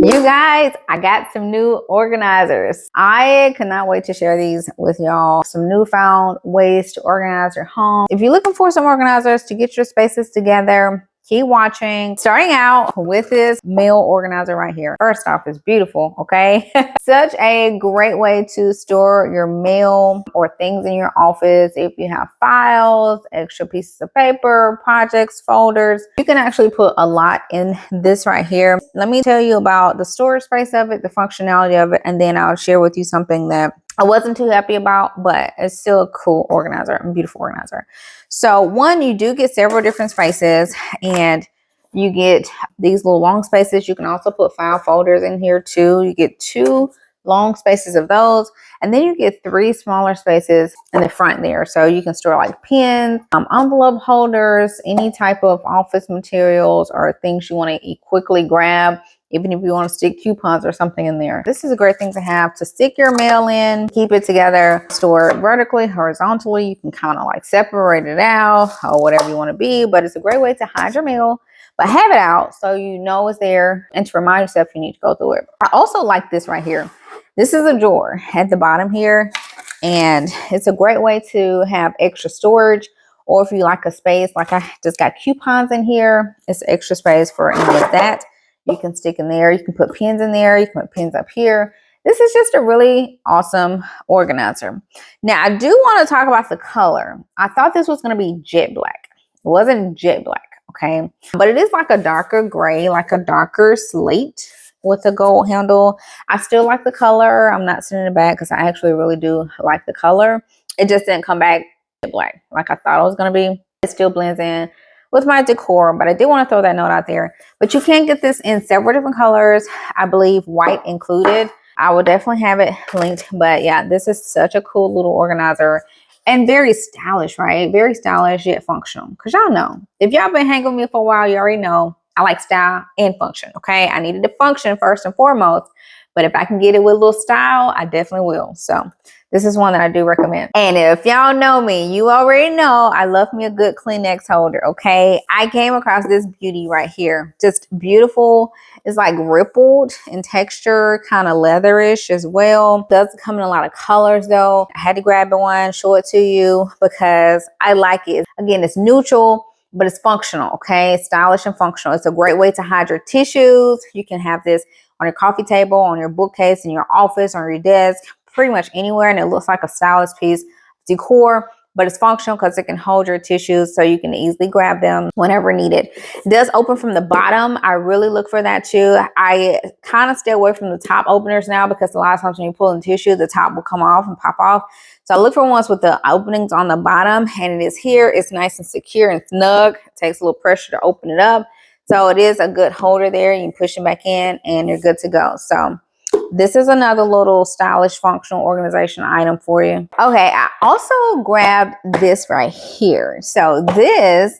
You guys, I got some new organizers. I cannot wait to share these with y'all. Some newfound ways to organize your home. If you're looking for some organizers to get your spaces together, keep watching. Starting out with this mail organizer right here. First off, it's beautiful, okay? Such a great way to store your mail or things in your office. If you have files, extra pieces of paper, projects, folders, you can actually put a lot in this right here. Let me tell you about the storage space of it, the functionality of it, and then I'll share with you something that I wasn't too happy about, but it's still a cool organizer, a beautiful organizer. So one, you do get several different spaces and you get these little long spaces. You can also put file folders in here too. You get 2 long spaces of those. And then you get 3 smaller spaces in the front there. So you can store like pens, envelope holders, any type of office materials or things you want to quickly grab. Even if you want to stick coupons or something in there. This is a great thing to have to stick your mail in, keep it together, store it vertically, horizontally. You can kind of like separate it out or whatever you want to be, but it's a great way to hide your mail, but have it out so you know it's there and to remind yourself you need to go through it. I also like this right here. This is a drawer at the bottom here, and it's a great way to have extra storage. Or if you like a space, like I just got coupons in here, it's extra space for any of that. You can stick in there. You can put pins in there. You can put pins up here. This is just a really awesome organizer. Now, I do want to talk about the color. I thought this was going to be jet black. It wasn't jet black, okay? But it is like a darker gray, like a darker slate with a gold handle. I still like the color. I'm not sending it back because I actually really do like the color. It just didn't come back jet black like I thought it was going to be. It still blends in with my decor, but I did want to throw that note out there. But you can get this in several different colors. I believe white included. I will definitely have it linked. But yeah, this is such a cool little organizer and very stylish, right? Very stylish yet functional. Because y'all know, if y'all been hanging with me for a while, you already know I like style and function, okay? I needed to function first and foremost. But if I can get it with a little style, I definitely will. So this is one that I do recommend. And if y'all know me, you already know I love me a good Kleenex holder, okay? I came across this beauty right here. Just beautiful. It's like rippled in texture, kind of leatherish as well. Doesn't come in a lot of colors though. I had to grab one, show it to you because I like it. Again, it's neutral, but it's functional, okay? It's stylish and functional. It's a great way to hide your tissues. You can have this on your coffee table, on your bookcase, in your office, on your desk, pretty much anywhere. And it looks like a stylish piece decor, but it's functional because it can hold your tissues so you can easily grab them whenever needed. It does open from the bottom. I really look for that too. I kind of stay away from the top openers now because a lot of times when you pull in tissue, the top will come off and pop off. So I look for ones with the openings on the bottom, and it is here. It's nice and secure and snug. It takes a little pressure to open it up. So it is a good holder there. You can push it back in and you're good to go. So this is another little stylish functional organization item for you. Okay, I also grabbed this right here. So this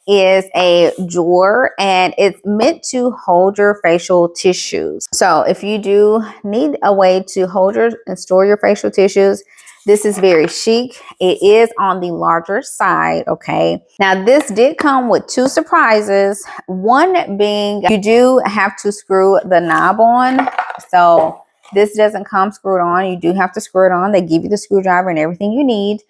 is a drawer and it's meant to hold your facial tissues. So if you do need a way to hold your and store your facial tissues, this is very chic. It is on the larger side, okay? Now, this did come with 2 surprises. One being you do have to screw the knob on. So this doesn't come screwed on. You do have to screw it on. They give you the screwdriver and everything you need.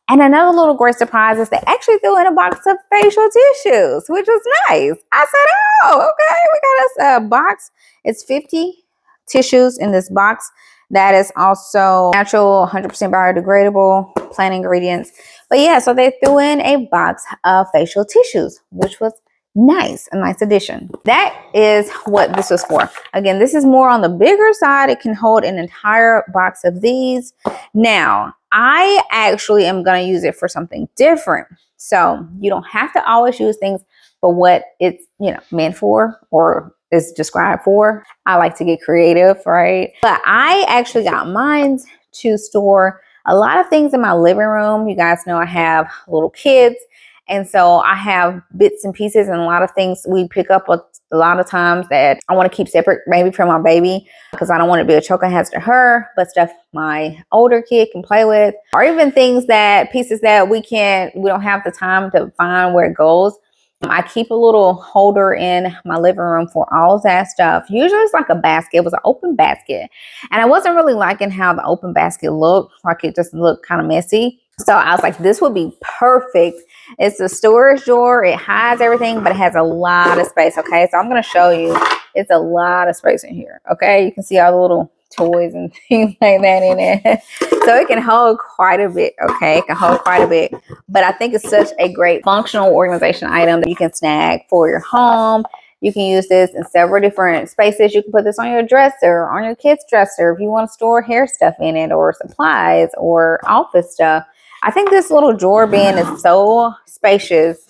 And another little great surprise is they actually threw in a box of facial tissues, which was nice. I said, oh, okay, we got us a box. It's 50 tissues in this box. That is also natural, 100% biodegradable plant ingredients. But yeah, so they threw in a box of facial tissues, which was nice, a nice addition. That is what this was for. Again, this is more on the bigger side. It can hold an entire box of these. Now, I actually am going to use it for something different. So you don't have to always use things for what it's, meant for or is described for. I like to get creative, right? But I actually got mine to store a lot of things in my living room. You guys know I have little kids. And so I have bits and pieces and a lot of things we pick up a lot of times that I want to keep separate, maybe from my baby, because I don't want it to be a choking hazard to her, but stuff my older kid can play with, or even pieces that we don't have the time to find where it goes. I keep a little holder in my living room for all of that stuff. Usually it's like a basket. It was an open basket. And I wasn't really liking how the open basket looked. Like it just looked kind of messy. So I was like, this would be perfect. It's a storage drawer. It hides everything, but it has a lot of space. Okay, so I'm going to show you. It's a lot of space in here. Okay, you can see all the little toys and things like that in it. So it can hold quite a bit. Okay, it can hold quite a bit. But I think it's such a great functional organization item that you can snag for your home. You can use this in several different spaces. You can put this on your dresser, on your kids' dresser, if you want to store hair stuff in it, or supplies, or office stuff. I think this little drawer bin is so spacious,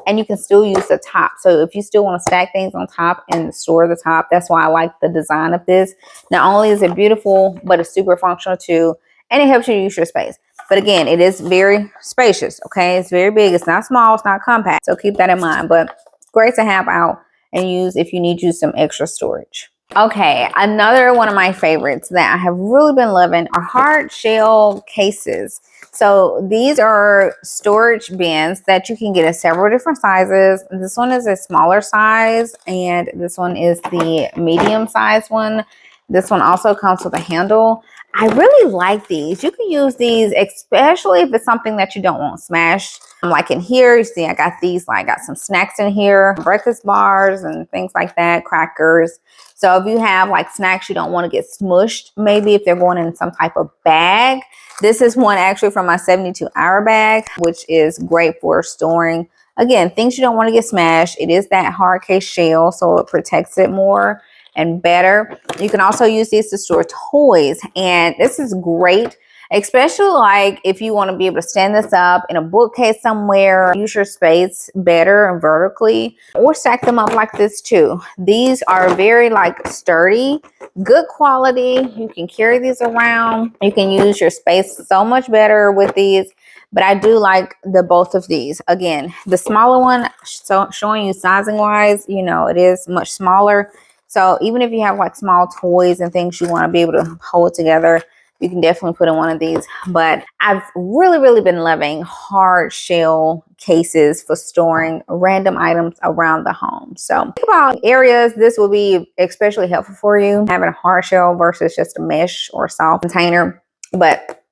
and you can still use the top. So if you still want to stack things on top and store the top, that's why I like the design of this. Not only is it beautiful, but it's super functional too, and it helps you use your space. But again, it is very spacious. Okay, it's very big. It's not small. It's not compact. So keep that in mind. But it's great to have out and use if you need to use some extra storage. Okay, another one of my favorites that I have really been loving are hard shell cases. So these are storage bins that you can get in several different sizes. This one is a smaller size, and this one is the medium size one. This one also comes with a handle. I really like these. You can use these, especially if it's something that you don't want smashed. Like in here, you see I got these, like got some snacks in here, breakfast bars and things like that, crackers. So if you have like snacks you don't want to get smushed, maybe if they're going in some type of bag. This is one actually from my 72-hour bag, which is great for storing, again, things you don't want to get smashed. It is that hard case shell, so it protects it more and better. You can also use these to store toys, and this is great, especially like if you want to be able to stand this up in a bookcase somewhere, use your space better and vertically, or stack them up like this too. These are very like sturdy, good quality. You can carry these around. You can use your space so much better with these. But I do like the both of these. Again, the smaller one, so showing you sizing wise, you know, it is much smaller. So even if you have like small toys and things you want to be able to hold together, you can definitely put in one of these. But I've really been loving hard shell cases for storing random items around the home. So think about areas this will be especially helpful for you, having a hard shell versus just a mesh or a soft container. But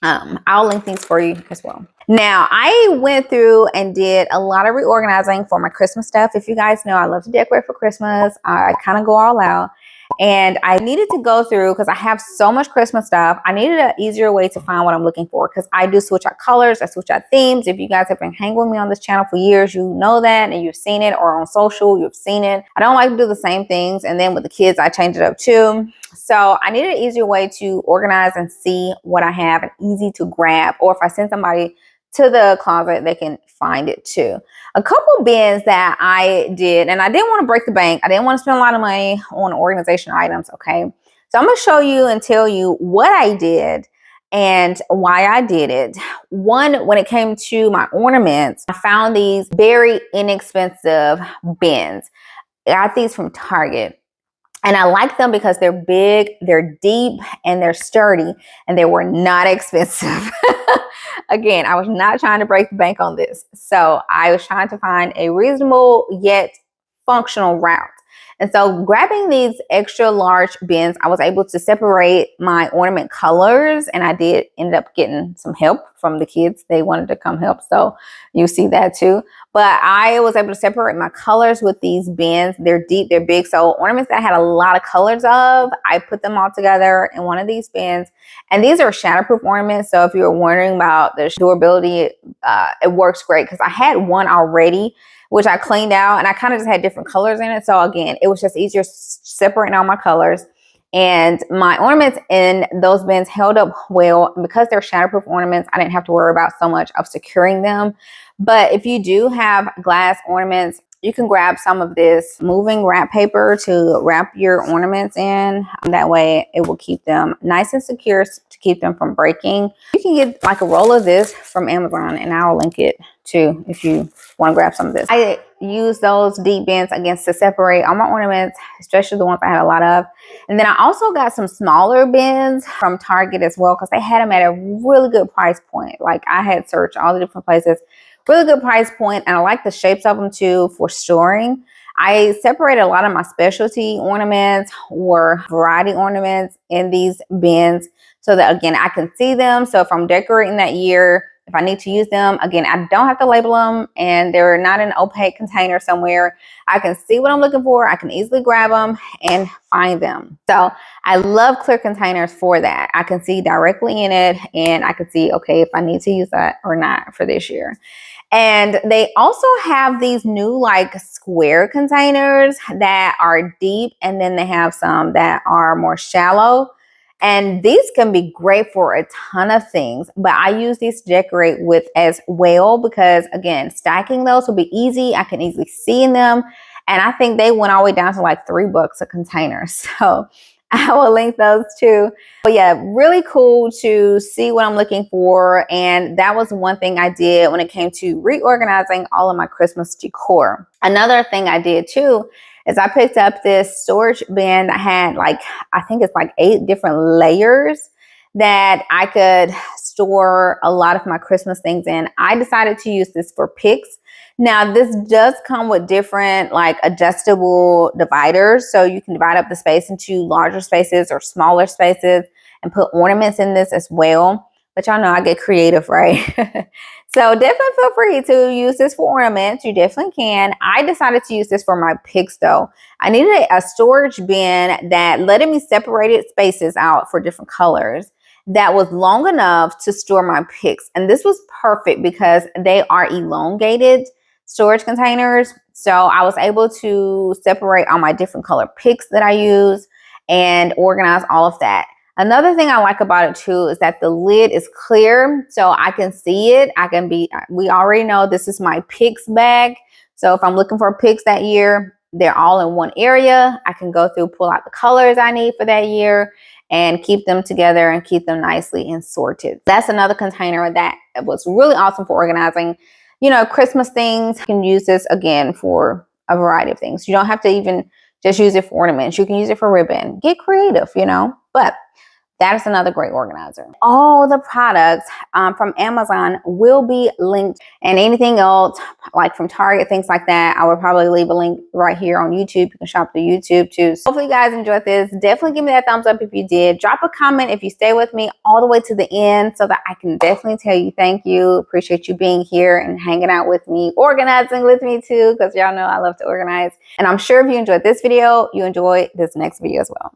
I'll link these for you as well. Now, I went through and did a lot of reorganizing for my Christmas stuff. If you guys know, I love to decorate for Christmas. I kind of go all out. And I needed to go through, because I have so much Christmas stuff, I needed an easier way to find what I'm looking for, because I do switch out colors, I switch out themes. If you guys have been hanging with me on this channel for years, you know that, and you've seen it, or on social, you've seen it. I don't like to do the same things, and then with the kids, I change it up too. So I needed an easier way to organize and see what I have, and easy to grab, or if I send somebody to the closet, they can find it too. A couple bins that I did, and I didn't want to break the bank. I didn't want to spend a lot of money on organization items, okay? So I'm going to show you and tell you what I did and why I did it. One, when it came to my ornaments, I found these very inexpensive bins. I got these from Target. And I like them because they're big, they're deep, and they're sturdy, and they were not expensive. Again, I was not trying to break the bank on this. So I was trying to find a reasonable yet functional route. And so grabbing these extra large bins, I was able to separate my ornament colors, and I did end up getting some help from the kids. They wanted to come help, so you see that too. But I was able to separate my colors with these bins. They're deep, they're big. So ornaments that I had a lot of colors of, I put them all together in one of these bins. And these are shatterproof ornaments. So if you're wondering about the durability, it works great, because I had one already, which I cleaned out, and I kind of just had different colors in it. So again, it was just easier separating all my colors. And my ornaments in those bins held up well. And because they're shatterproof ornaments, I didn't have to worry about so much of securing them. But if you do have glass ornaments, you can grab some of this moving wrap paper to wrap your ornaments in. That way it will keep them nice and secure to keep them from breaking. You can get like a roll of this from Amazon, and I'll link it too if you want to grab some of this. I use those deep bins against to separate all my ornaments, especially the ones I had a lot of. And then I also got some smaller bins from Target as well, because they had them at a really good price point. Like I had searched all the different places Really good price point, and I like the shapes of them too for storing. I separated a lot of my specialty ornaments or variety ornaments in these bins so that, again, I can see them. So if I'm decorating that year, if I need to use them, again, I don't have to label them and they're not in an opaque container somewhere. I can see what I'm looking for. I can easily grab them and find them. So I love clear containers for that. I can see directly in it and I can see, okay, if I need to use that or not for this year. And they also have these new like square containers that are deep, and then they have some that are more shallow. And these can be great for a ton of things, but I use these to decorate with as well because, again, stacking those will be easy. I can easily see in them. And I think they went all the way down to like $3 a container. So I will link those too. But yeah, really cool to see what I'm looking for. And that was one thing I did when it came to reorganizing all of my Christmas decor. Another thing I did too is I picked up this storage bin that had like, I think it's like 8 different layers that I could store a lot of my Christmas things in. I decided to use this for picks. Now, this does come with different like adjustable dividers. So you can divide up the space into larger spaces or smaller spaces and put ornaments in this as well. But y'all know I get creative, right? So definitely feel free to use this for ornaments. You definitely can. I decided to use this for my picks though. I needed a storage bin that letted me separate spaces out for different colors that was long enough to store my picks. And this was perfect because they are elongated storage containers. So I was able to separate all my different color picks that I use and organize all of that. Another thing I like about it too is that the lid is clear, so I can see it. We already know this is my picks bag. So if I'm looking for picks that year, they're all in one area. I can go through, pull out the colors I need for that year and keep them together and keep them nicely and sorted. That's another container that was really awesome for organizing, Christmas things. You can use this again for a variety of things. You don't have to even just use it for ornaments. You can use it for ribbon. Get creative, but that is another great organizer. All the products from Amazon will be linked, and anything else like from Target, things like that, I will probably leave a link right here on YouTube. You can shop through YouTube too. So hopefully you guys enjoyed this. Definitely give me that thumbs up if you did. Drop a comment if you stay with me all the way to the end so that I can definitely tell you thank you. Appreciate you being here and hanging out with me, organizing with me too, because y'all know I love to organize. And I'm sure if you enjoyed this video, you enjoy this next video as well.